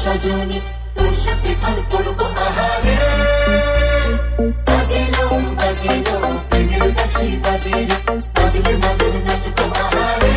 সজনী তোর সাথে ঘর করবো আহারে বাজেলো বাজেলো প্রেমের বাঁশি বাজেলো বাজলে মনের নাচবো আহারে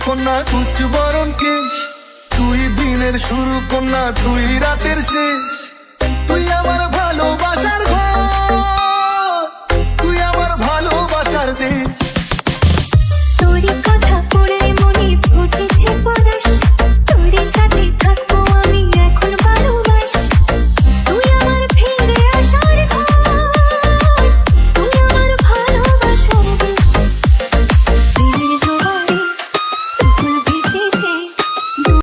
কন্যা উচ্চ বরণ কেশ তুই দিনের শুরু কন্যা তুই রাতের শেষ তুই আমার ভালোবাসার